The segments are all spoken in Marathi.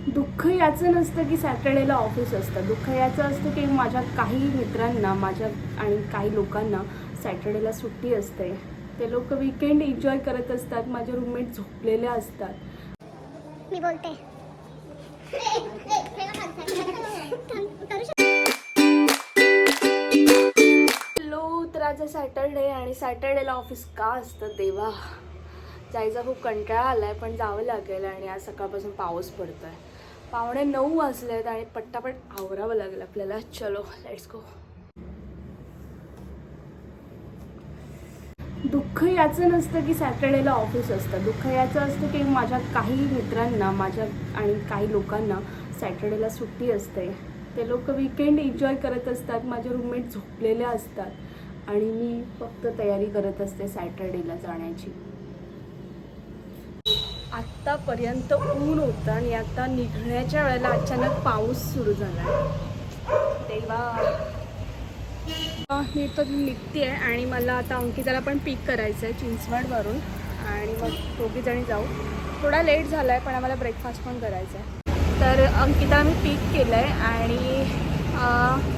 दुःख याचं नसतं की सॅटर्डेला ऑफिस असतं. दुःख याचं असतं की माझ्या काही मित्रांना आणि काही लोकांना सॅटर्डेला सुट्टी असते. ते लोक वीकेंड एन्जॉय करत असतात. माझे रूममेट झोपलेले असतात. मी बोलते हॅलो, तर आज सॅटर्डे आणि सॅटर्डेला ऑफिस का असतं देवा. जायचा खूप कंटाळा आलाय पण जावं लागेल. आणि आज सकाळपासून पाऊस पडतोय. 8:45 वाजलेत आणि पट्टापट आवरावं लागेल आपल्याला. चलो लेट्स गो. दुःख याचं नसतं की सॅटर्डेला ऑफिस असतं. दुःख याचं असतं की माझ्या काही मित्रांना आणि काही लोकांना सॅटर्डेला सुट्टी असते. ते लोक वीकेंड एन्जॉय करत असतात. माझे रूममेट झोपलेले असतात आणि मी फक्त तयारी करत असते सॅटर्डेला जाण्याची. आत्तापर्यंत ऊन होतं आणि आता निघण्याच्या वेळेला अचानक पाऊस सुरू झाला. तेव्हा मी तर निघते आहे आणि मला आता अंकिताला पण पिक करायचं आहे चिंचवडवरून. आणि मग दोघीजणी जाऊ. थोडा लेट झाला आहे पण आम्हाला ब्रेकफास्ट पण करायचा आहे. तर अंकिता मी पिक केलं आहे आणि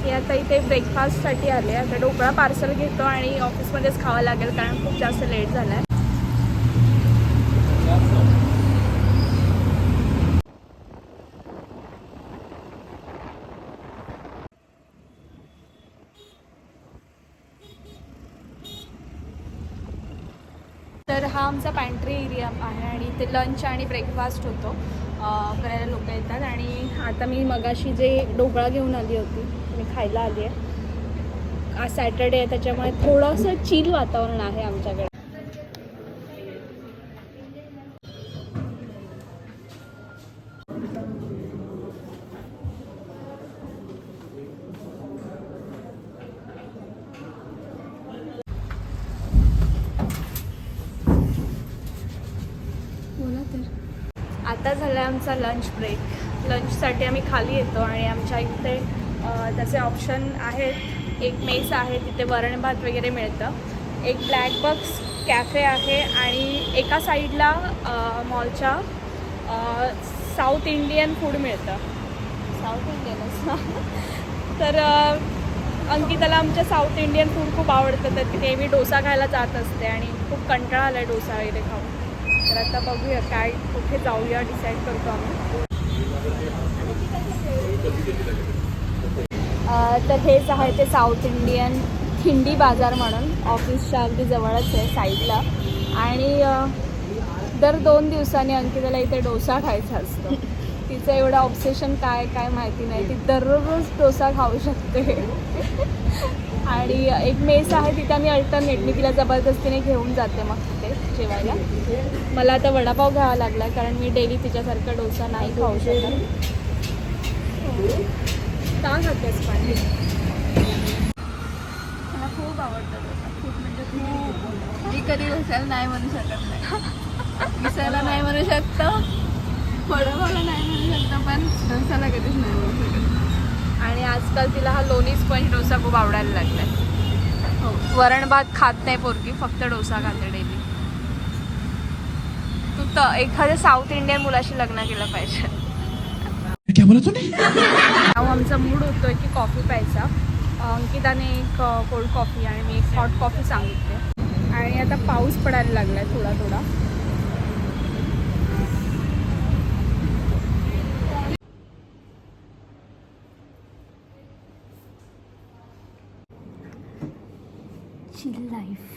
हे आता इथे ब्रेकफास्टसाठी आले. आता ढोकळा पार्सल घेतो आणि ऑफिसमध्येच खावं लागेल कारण खूप जास्त लेट झाला आहे. तर हा आमचा पॅन्ट्री एरिया आहे आणि इथे लंच आणि ब्रेकफास्ट होतो. करायला लोक येतात. आणि आता मी मगाशी जे ढोकळा घेऊन आली होती मी खायला आली आहे. आज सॅटर्डे आहे त्याच्यामुळे थोडंसं चिल वातावरण आहे आमच्याकडे. आता झालं आहे आमचा लंच ब्रेक. लंचसाठी आम्ही खाली येतो आणि आमच्या इथे त्याचे ऑप्शन आहेत. एक मेस आहे तिथे वरण भात वगैरे मिळतं. एक ब्लॅक बॉक्स कॅफे आहे आणि एका साईडला मॉलच्या साऊथ इंडियन फूड मिळतं. साऊथ इंडियनच तर अंकिताला आमच्या साऊथ इंडियन फूड खूप आवडतं. तर तिथे मी डोसा खायला जात असते आणि खूप कंटाळा आला आहे डोसा वगैरे खाऊन. तर आता बघूया काय कुठे जाऊया डिसाईड करतो आम्ही. तर हेच आहे ते साऊथ इंडियन खिंडी बाजार म्हणून ऑफिसच्या अगदी जवळच आहे साईडला. आणि दर 2 दिवसांनी अंकिताला इथे डोसा खायचा असतो. तिचं एवढं ऑब्सेशन काय माहिती नाही. ती दररोज डोसा खाऊ शकते. आणि एक मेस आहे तिथे मी अल्टरनेट मी तिला जबरदस्तीने घेऊन जाते मग तिथे जेवायला. मला आता वडापाव घ्यावा लागला कारण मी डेली तिच्यासारखा डोसा नाही खाऊ शकत. का खातेस पाणी? मला खूप आवडतं डोसा. खूप म्हणजे खूप. मी कधी डोस्याला नाही म्हणू शकत नाही. मिसळला नाही म्हणू शकतो, वडापावला नाही म्हणू शकतो, पण डोस्याला कधीच नाही म्हणू शकत. आणि आजकाल तिला हा लोणी स्पंज डोसा खूप आवडायला लागला आहे. हो, वरण भात खात नाही पोरगी, फक्त डोसा खाते डेली. तू तर एखाद्या साऊथ इंडियन मुलाशी लग्न केलं पाहिजे. क्या बोला तूने? आमचा मूड होतोय की कॉफी प्यायचा. अंकिताने एक कोल्ड कॉफी आणि मी एक हॉट कॉफी सांगितले. आणि आता पाऊस पडायला लागला आहे थोडा थोडा. Chill life.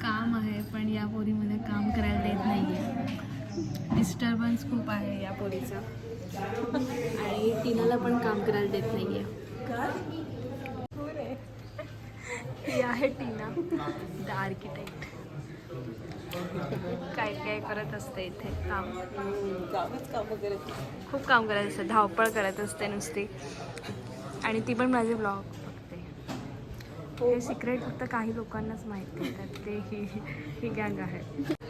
काम आहे पण या पोरीमध्ये काम करायला देत नाहीये. डिस्टर्बन्स खूप आहे या पोरीचा. आणि टीनाला पण काम करायला देत नाहीये. ही आहे टीना द आर्किटेक्ट. काय काय करत असते इथे काम. खूप काम करत असते, धावपळ करत असते नुसती. आणि ती पण माझे ब्लॉग बघते. हे सिक्रेट फक्त काही लोकांनाच माहिती आहे. तर ते ही गँग आहे.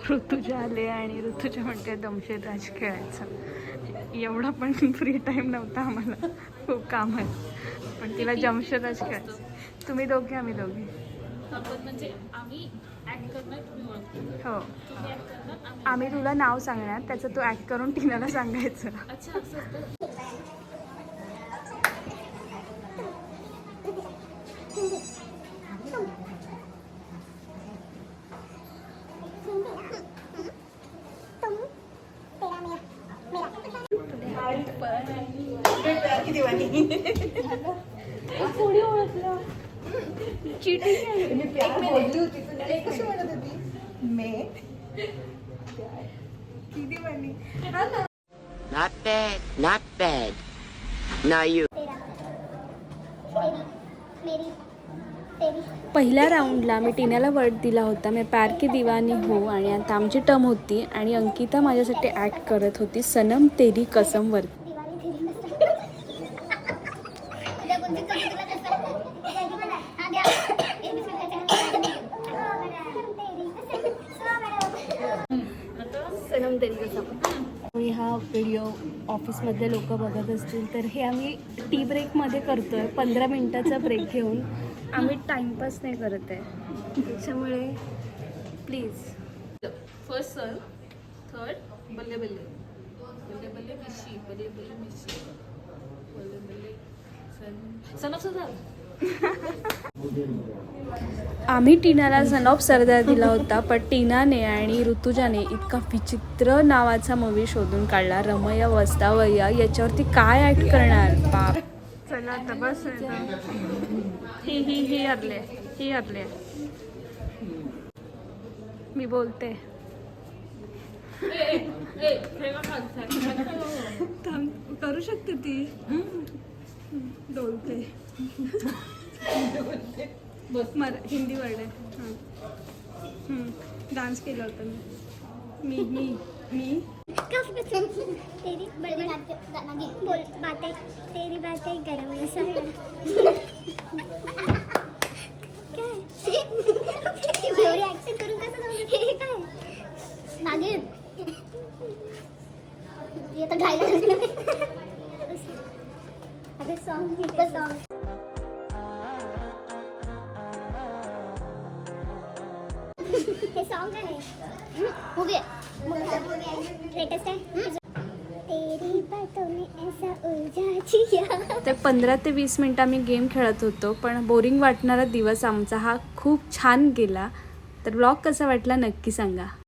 ऋतुजा आले आणि ऋतुजा म्हणते दमशेर राज खेळायचं. एवढा पण फ्री टाईम नव्हता आम्हाला, खूप काम आहे. पण तिला जमशेराज खेळायचं. तुम्ही दोघे आम्ही दोघे. आपण म्हणजे आम्ही ऍक्ट करणार, तुम्ही ओळखतो. हो तुम्ही ऍक्ट करणार, आम्ही तुला नाव सांगणार, त्याचं तू ऍक्ट करून टीनाला सांगायचं. अच्छा असं असतं. तुम तेरा मेरा थोडी ओळखलं. Cheating Not bad, not bad. Now you. तेरा तेरी मेरी तेरी पहिल्या राऊंडला मी टीनाला वर्ड दिला होता, मी प्यार की दीवानी हो, आणि आता आमची टर्म होती आणि अंकिता माझ्यासाठी ॲक्ट करत होती सनम तेरी कसमवर. दिवाळी तेरी उद्या कोणती कमी तुला कसं हा द्या एक बिस्किट सनम तेरी कसम. आणि हा व्हिडिओ ऑफिसमधले लोक बघत असतील तर हे आम्ही टी ब्रेकमध्ये करतो आहे. 15 मिनटाचा ब्रेक घेऊन आम्ही टाईमपास नाही करत आहे, त्याच्यामुळे प्लीज. फर्स्ट सन, थर्ड बल्ले बल्ले, बल्ले बल्ले मिशी, बल्ले बल्ले मिशी, बल्ले बल्ले सन, सन ऑफ सरदार. आम्ही टीनाला सन ऑफ सरदार दिला होता, पण टीनाने आणि ऋतुजाने इतका विचित्र नावाचा मूवी शोधून काढला, रमया वस्तावया. याच्यावरती काय ॲक्ट करणार बाप. चला आता बस. ही हरले. मी बोलते. थांब, करू शकते ती. बोलते. हिंदी वर्ड आहे. डान्स केला होता मी तेरी बड़ी गाना बोल बातें तेरी बातें गरम है सब काय एवढी ऍक्शन करून कसं जाऊ हे काय नागिन ये तर गायला अबे सॉन्ग हे सॉन्ग आहे मूवी लेटेस्ट आहे तेरी बातों में ऐसा उलझा जिया. ते 15 ते 20 मिनटं आम्ही गेम खेळत होतो, पण बोरिंग वाटणारा दिवस आमचा हा खूप छान गेला. तर ब्लॉग कसा वाटला नक्की सांगा.